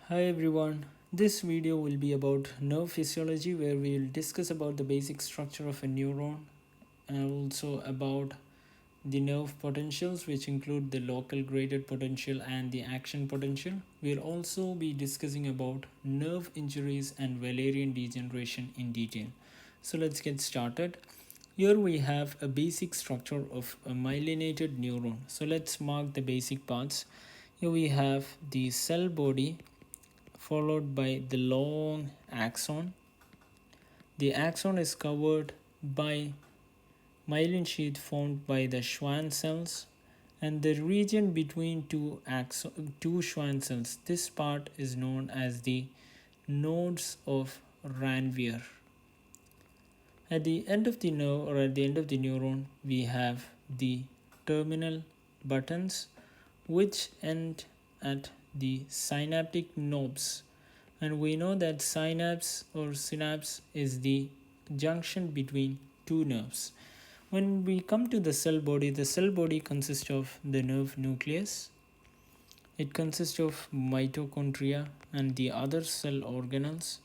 Hi everyone, this video will be about nerve physiology where we will discuss about the basic structure of a neuron and also about the nerve potentials which include the local graded potential and the action potential. We'll also be discussing about nerve injuries and Wallerian degeneration in detail. So let's get started. Here we have a basic structure of a myelinated neuron. So let's mark the basic parts. Here we have the cell body followed by the long axon. The axon is covered by myelin sheath formed by the Schwann cells and the region between two Schwann cells. This part is known as the nodes of Ranvier. At the end of the nerve or at the end of the neuron, we have the terminal buttons which end at the synaptic knobs, and we know that synapse is the junction between two nerves. When we come to the cell body consists of the nerve nucleus. It consists of mitochondria and the other cell organelles.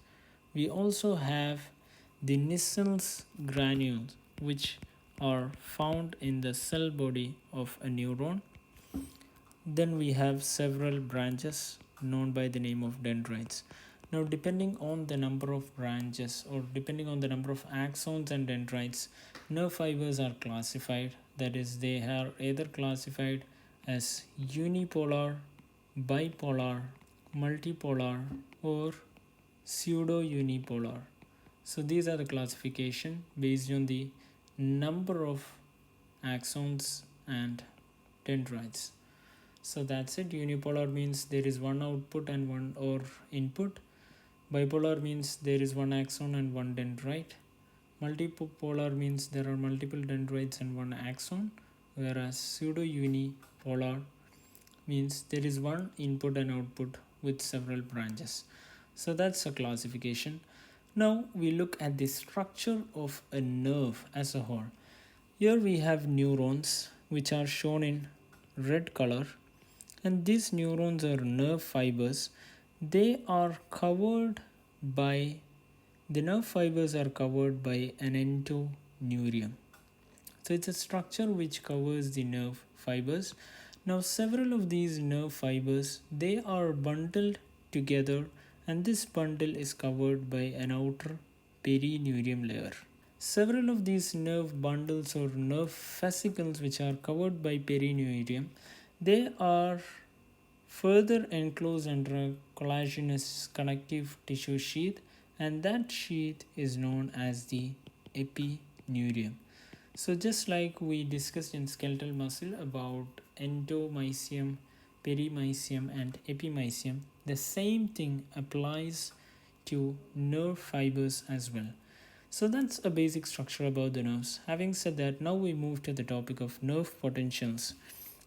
We also have the Nissen's granules, which are found in the cell body of a neuron. Then we have several branches known by the name of dendrites. Now, depending on the number of branches or depending on the number of axons and dendrites, nerve fibers are classified. That is, they are either classified as unipolar, bipolar, multipolar, or pseudo unipolar. So these are the classification based on the number of axons and dendrites. So that's it. Unipolar means there is one output and one or input. Bipolar means there is one axon and one dendrite. Multipolar means there are multiple dendrites and one axon, whereas pseudo unipolar means there is one input and output with several branches. So that's a classification. Now we look at the structure of a nerve as a whole. Here we have neurons which are shown in red color, and these neurons are nerve fibers. They are covered by the nerve fibers are covered by an entoneurium. So it's a structure which covers the nerve fibers. Now several of these nerve fibers, they are bundled together, and this bundle is covered by an outer perineurium layer. Several of these nerve bundles or nerve fascicles which are covered by perineurium, they are further enclosed under a collagenous connective tissue sheath, and that sheath is known as the epineurium. So just like we discussed in skeletal muscle about endomysium, perimysium and epimysium, the same thing applies to nerve fibers as well. So that's a basic structure about the nerves. Having said that, now we move to the topic of nerve potentials,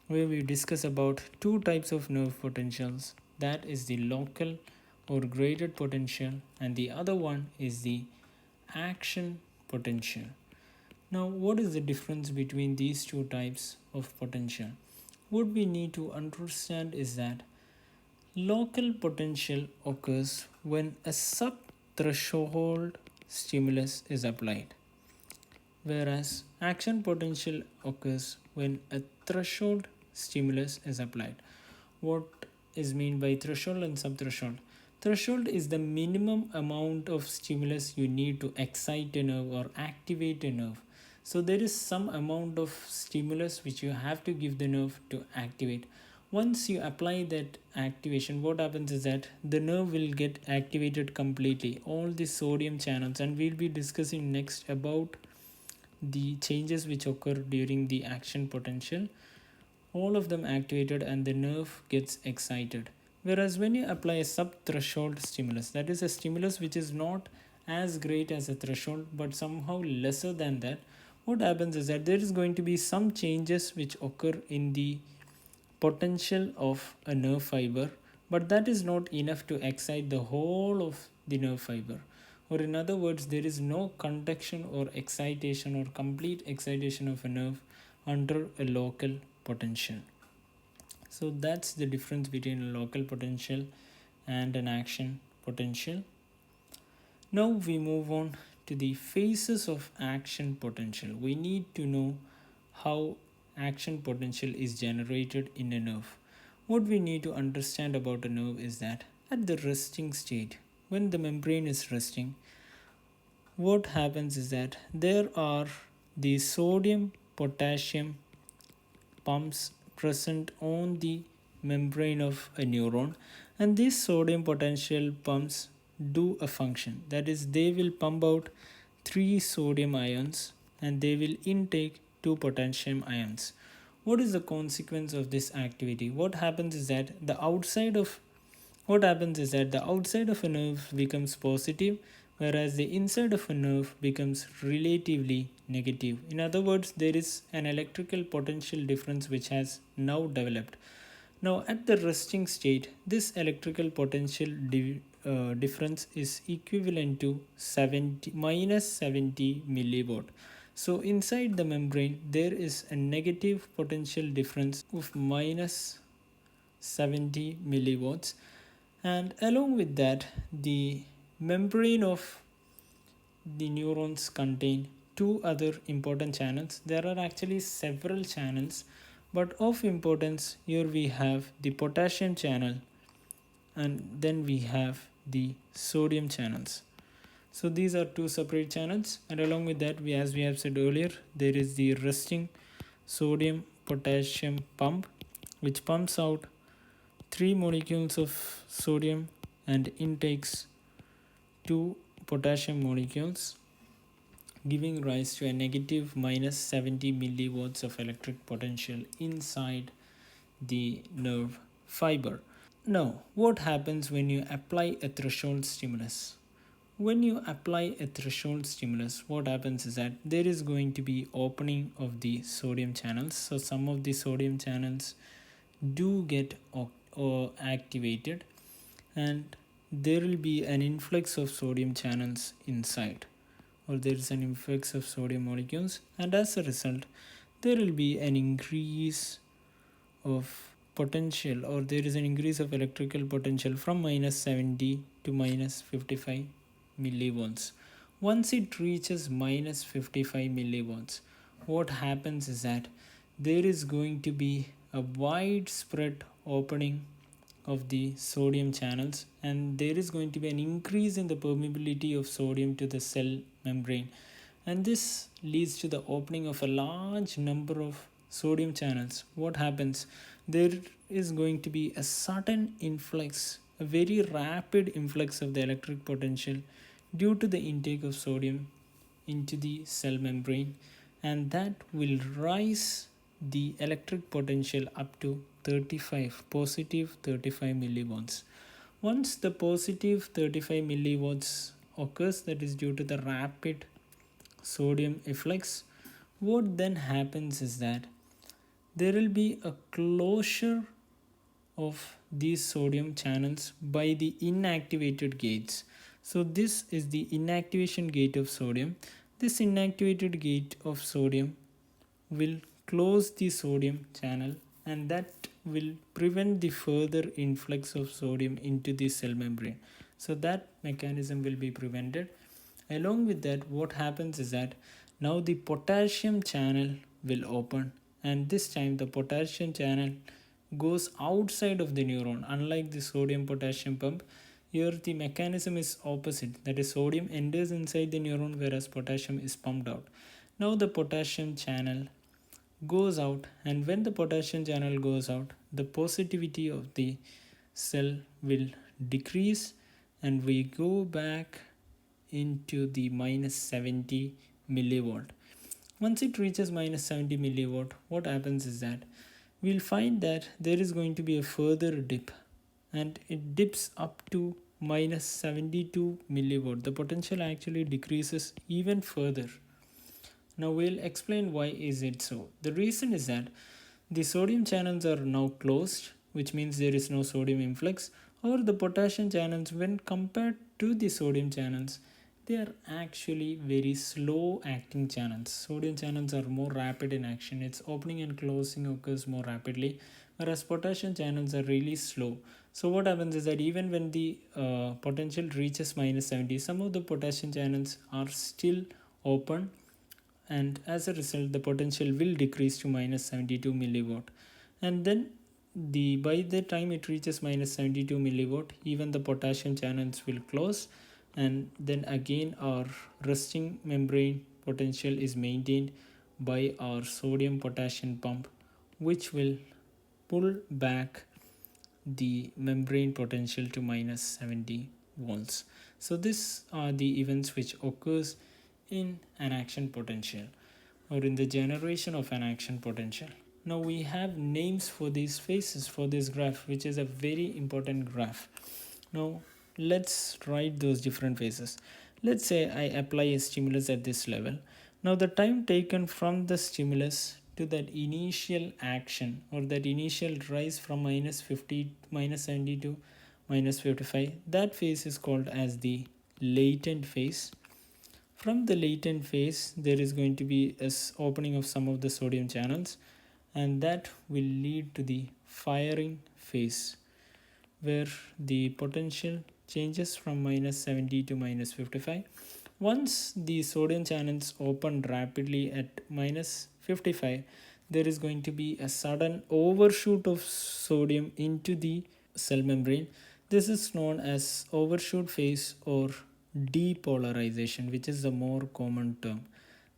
where we discuss about two types of nerve potentials. That is the local or graded potential, and the other one is the action potential. Now, what is the difference between these two types of potential? What we need to understand is that local potential occurs when a sub-threshold stimulus is applied, whereas action potential occurs when a threshold stimulus is applied. What is meant by threshold and subthreshold? Threshold is the minimum amount of stimulus you need to excite a nerve or activate a nerve. So there is some amount of stimulus which you have to give the nerve to activate. Once you apply that activation, what happens is that the nerve will get activated completely, all the sodium channels, and we'll be discussing next about the changes which occur during the action potential. All of them activated and the nerve gets excited. Whereas when you apply a sub-threshold stimulus, that is a stimulus which is not as great as a threshold but somehow lesser than that, what happens is that there is going to be some changes which occur in the potential of a nerve fiber, but that is not enough to excite the whole of the nerve fiber. Or in other words, there is no conduction or excitation or complete excitation of a nerve under a local potential. So that's the difference between a local potential and an action potential. Now we move on to the phases of action potential. We need to know how action potential is generated in a nerve. What we need to understand about a nerve is that at the resting state, when the membrane is resting, what happens is that there are the sodium potassium pumps present on the membrane of a neuron, and these sodium potential pumps do a function, that is they will pump out 3 sodium ions and they will intake 2 potassium ions. What is the consequence of this activity? What happens is that the outside of a nerve becomes positive, whereas the inside of a nerve becomes relatively negative. In other words, there is an electrical potential difference which has now developed. Now, at the resting state, this electrical potential difference is equivalent to 70 milliwatt. So, inside the membrane, there is a negative potential difference of minus 70 milliwatts, and along with that the membrane of the neurons contain two other important channels. There are actually several channels, but of importance here we have the potassium channel and then we have the sodium channels. So these are two separate channels, and along with that, as we have said earlier, there is the resting sodium potassium pump which pumps out 3 molecules of sodium and intakes 2 potassium molecules, giving rise to a negative minus 70 milliwatts of electric potential inside the nerve fiber. Now, what happens when you apply a threshold stimulus? When you apply a threshold stimulus, what happens is that there is going to be opening of the sodium channels. So some of the sodium channels do get activated, and there will be an influx of sodium channels inside, or there is an influx of sodium molecules, and as a result there will be an increase of potential, or there is an increase of electrical potential from minus 70 to minus 55 millivolts. Once it reaches minus 55 millivolts, what happens is that there is going to be a widespread opening of the sodium channels, and there is going to be an increase in the permeability of sodium to the cell membrane, and this leads to the opening of a large number of sodium channels. What happens? There is going to be a sudden influx, a very rapid influx of the electric potential due to the intake of sodium into the cell membrane, and that will rise the electric potential up to 35 millivolts. Once the positive 35 millivolts occurs, that is due to the rapid sodium efflux, what then happens is that there will be a closure of these sodium channels by the inactivated gates. So this is the inactivation gate of sodium. This inactivated gate of sodium will close the sodium channel, and that will prevent the further influx of sodium into the cell membrane. So that mechanism will be prevented. Along with that, what happens is that now the potassium channel will open, and this time the potassium channel goes outside of the neuron. Unlike the sodium potassium pump, here the mechanism is opposite, that is sodium enters inside the neuron whereas potassium is pumped out. Now the potassium channel goes out, and when the potassium channel goes out, the positivity of the cell will decrease, and we go back into the minus 70 milliwatt. Once it reaches minus 70 milliwatt, what happens is that we'll find that there is going to be a further dip, and it dips up to minus 72 milliwatt. The potential actually decreases even further. Now we'll explain why is it so. The reason is that the sodium channels are now closed, which means there is no sodium influx, or the potassium channels, when compared to the sodium channels, they are actually very slow acting channels. Sodium channels are more rapid in action. Its opening and closing occurs more rapidly, whereas potassium channels are really slow. So what happens is that even when the potential reaches minus 70, some of the potassium channels are still open, and as a result the potential will decrease to minus 72 milliwatt. And then by the time it reaches minus 72 milliwatt, even the potassium channels will close, and then again our resting membrane potential is maintained by our sodium potassium pump, which will pull back the membrane potential to minus 70 volts. So these are the events which occurs in an action potential, or in the generation of an action potential. Now we have names for these phases for this graph, which is a very important graph. Now let's write those different phases. Let's say I apply a stimulus at this level. Now the time taken from the stimulus to that initial action, or that initial rise from minus 50 minus 70 to minus 55, that phase is called as the latent phase. From the latent phase there is going to be a opening of some of the sodium channels, and that will lead to the firing phase, where the potential changes from minus 70 to minus 55. Once the sodium channels open rapidly at minus 55, there is going to be a sudden overshoot of sodium into the cell membrane. This is known as overshoot phase or depolarization, which is the more common term.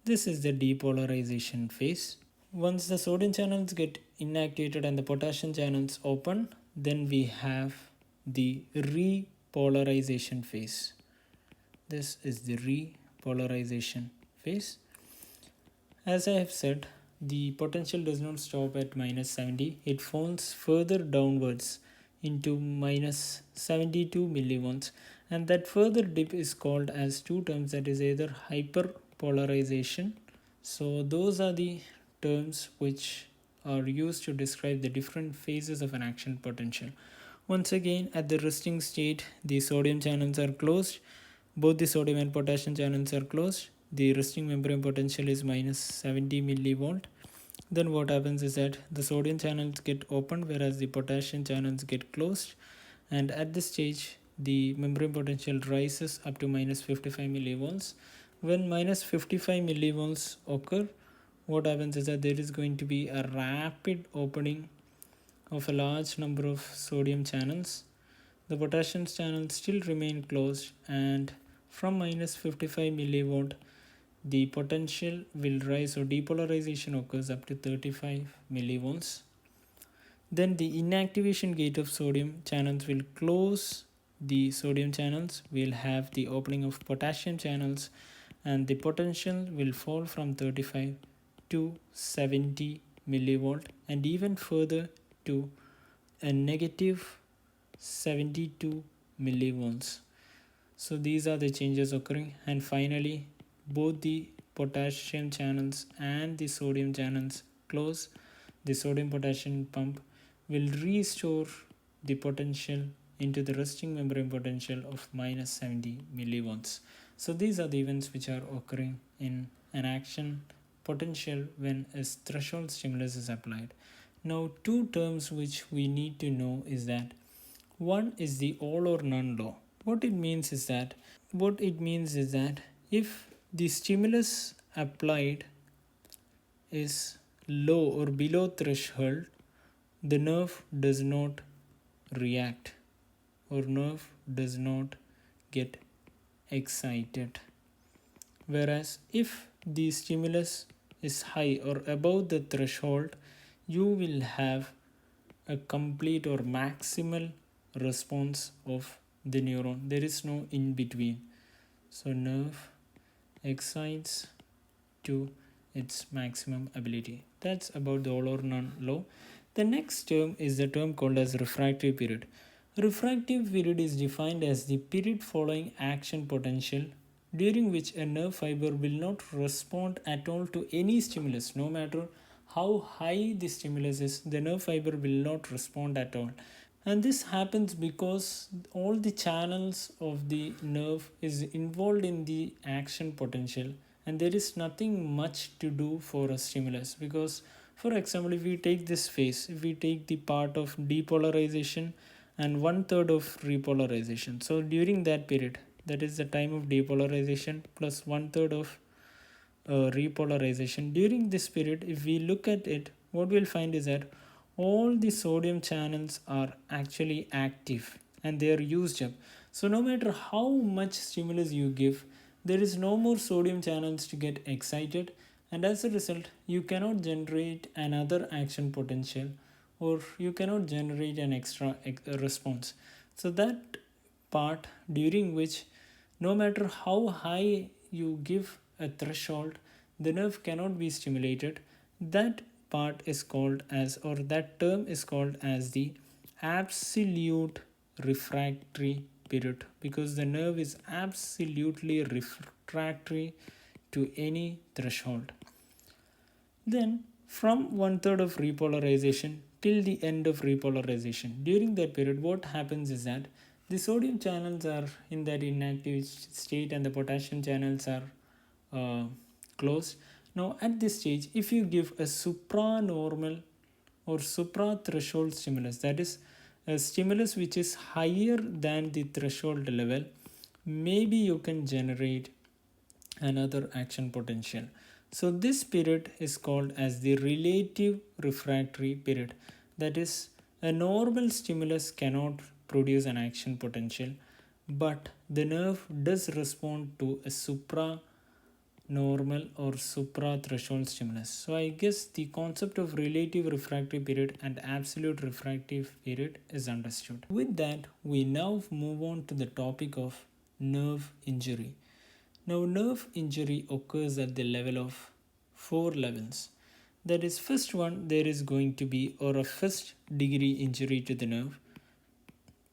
This is the depolarization phase. Once the sodium channels get inactivated and the potassium channels open, then we have the repolarization phase. This is the repolarization phase. As I have said, the potential does not stop at minus 70. It falls further downwards into minus 72 millivolts, and that further dip is called as two terms, that is either hyperpolarization. So those are the terms which are used to describe the different phases of an action potential. Once again, at the resting state, the sodium channels are closed. Both the sodium and potassium channels are closed. The resting membrane potential is minus 70 millivolt. Then what happens is that the sodium channels get opened, whereas the potassium channels get closed. And at this stage, the membrane potential rises up to minus 55 millivolts. When minus 55 millivolts occur, what happens is that there is going to be a rapid opening of a large number of sodium channels. The potassium channels still remain closed, and from minus 55 millivolt, the potential will rise, or depolarization occurs up to 35 millivolts. Then the inactivation gate of sodium channels will close the sodium channels. We'll have the opening of potassium channels, and the potential will fall from 35 to 70 millivolt, and even further to a negative 72 millivolts. So these are the changes occurring, and finally both the potassium channels and the sodium channels close. The sodium potassium pump will restore the potential into the resting membrane potential of minus 70 millivolts. So these are the events which are occurring in an action potential when a threshold stimulus is applied. Now two terms which we need to know is that one is the all or none law. What it means is that if the stimulus applied is low or below threshold, the nerve does not react, or nerve does not get excited. Whereas if the stimulus is high or above the threshold, you will have a complete or maximal response of the neuron. There is no in between. So nerve excites to its maximum ability. That's about the all or none law. The next term is the term called as refractory period. Refractive period is defined as the period following action potential during which a nerve fiber will not respond at all to any stimulus. No matter how high the stimulus is, the nerve fiber will not respond at all. And this happens because all the channels of the nerve is involved in the action potential, and there is nothing much to do for a stimulus. Because for example, if we take this phase, if we take the part of depolarization and 1/3 of repolarization. So during that period, that is the time of depolarization plus 1/3 of repolarization. During this period, if we look at it, what we'll find is that all the sodium channels are actually active and they are used up. So no matter how much stimulus you give, there is no more sodium channels to get excited, and as a result you cannot generate another action potential, or you cannot generate an extra response. So that part during which no matter how high you give a threshold, the nerve cannot be stimulated, that part is called as, or that term is called as, the absolute refractory period, because the nerve is absolutely refractory to any threshold. Then from 1/3 of repolarization till the end of repolarization, during that period what happens is that the sodium channels are in that inactive state and the potassium channels are closed. Now at this stage, if you give a supranormal or supra-threshold stimulus, that is a stimulus which is higher than the threshold level, maybe you can generate another action potential. So this period is called as the relative refractory period. That is, a normal stimulus cannot produce an action potential, but the nerve does respond to a supra normal or supra threshold stimulus. So I guess the concept of relative refractory period and absolute refractory period is understood. With that, we now move on to the topic of nerve injury. Now, nerve injury occurs at the level of 4 levels. That is, first one, there is going to be, or a first degree injury to the nerve,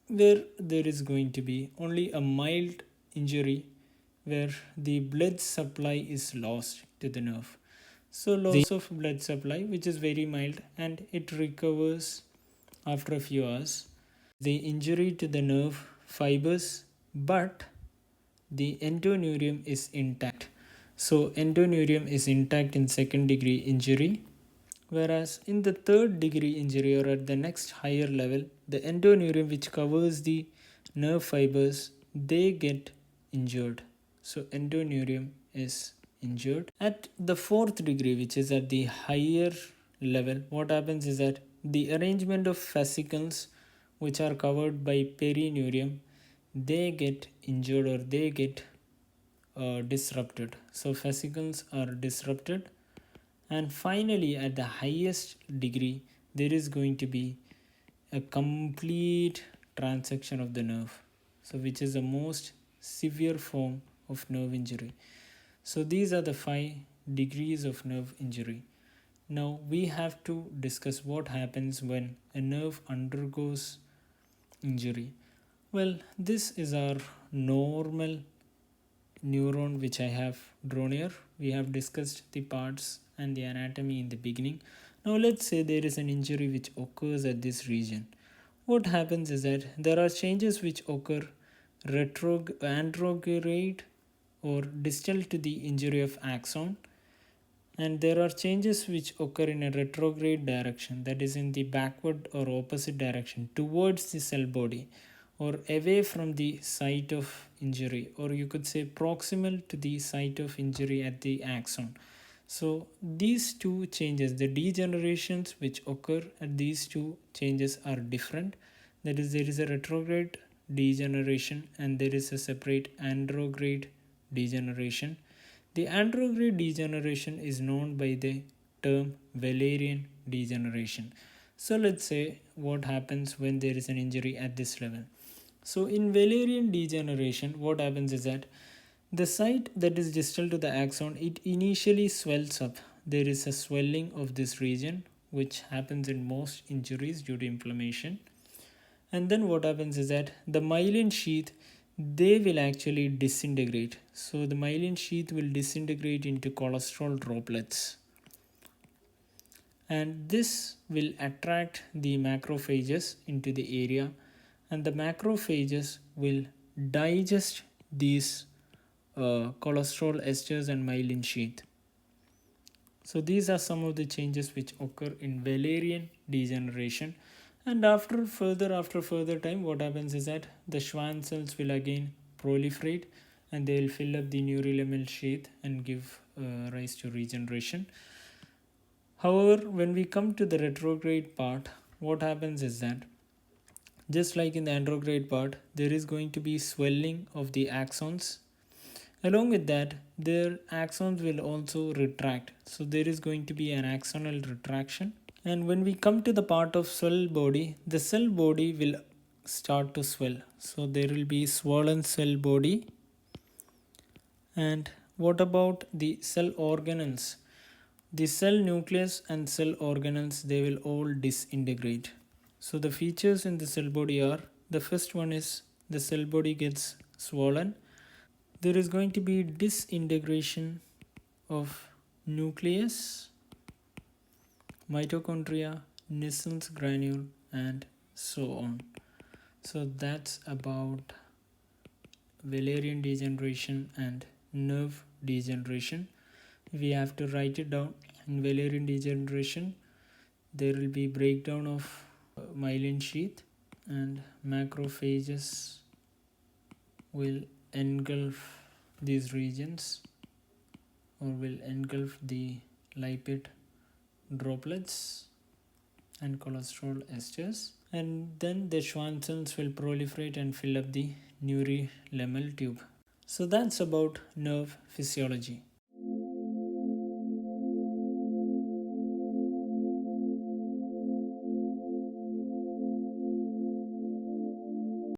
where there is going to be only a mild injury where the blood supply is lost to the nerve. So loss of blood supply, which is very mild, and it recovers after a few hours. The injury to the nerve fibers, but the endoneurium is intact. So endoneurium is intact in second degree injury, whereas in the third degree injury, or at the next higher level, the endoneurium which covers the nerve fibers, they get injured. So endoneurium is injured. At the fourth degree, which is at the higher level, what happens is that the arrangement of fascicles which are covered by perineurium, they get injured, or they get disrupted. So fascicles are disrupted, and finally at the highest degree there is going to be a complete transection of the nerve, so which is the most severe form of nerve injury. So these are the 5 degrees of nerve injury. Now we have to discuss what happens when a nerve undergoes injury. Well, this is our normal neuron which I have drawn here. We have discussed the parts and the anatomy in the beginning. Now let's say there is an injury which occurs at this region. What happens is that there are changes which occur anterograde or distal to the injury of axon, and there are changes which occur in a retrograde direction, that is in the backward or opposite direction towards the cell body, or away from the site of injury, or you could say proximal to the site of injury at the axon. So these two changes, the degenerations which occur at these two changes are different. That is, there is a retrograde degeneration and there is a separate andrograde degeneration. The andrograde degeneration is known by the term Wallerian degeneration. So let's say what happens when there is an injury at this level. So in Wallerian degeneration, what happens is that the site that is distal to the axon, it initially swells up. There is a swelling of this region which happens in most injuries due to inflammation. And then what happens is that the myelin sheath, they will actually disintegrate. So the myelin sheath will disintegrate into cholesterol droplets, and this will attract the macrophages into the area, and the macrophages will digest these cholesterol esters and myelin sheath. So these are some of the changes which occur in Wallerian degeneration. And after further time, what happens is that the Schwann cells will again proliferate, and they will fill up the neurolemmal sheath and give rise to regeneration. However, when we come to the retrograde part, what happens is that just like in the andrograde part, there is going to be swelling of the axons. Along with that, their axons will also retract. So there is going to be an axonal retraction. And when we come to the part of cell body, the cell body will start to swell. So there will be swollen cell body. And what about the cell organelles? The cell nucleus and cell organelles, they will all disintegrate. So the features in the cell body are, the first one is the cell body gets swollen. There is going to be disintegration of nucleus, mitochondria, Nissen's granule, and so on. So that's about Wallerian degeneration and nerve degeneration. We have to write it down. In Wallerian degeneration, there will be breakdown of myelin sheath, and macrophages will engulf these regions, or will engulf the lipid droplets and cholesterol esters, and then the Schwann cells will proliferate and fill up the neurolemmal tube. So that's about nerve physiology.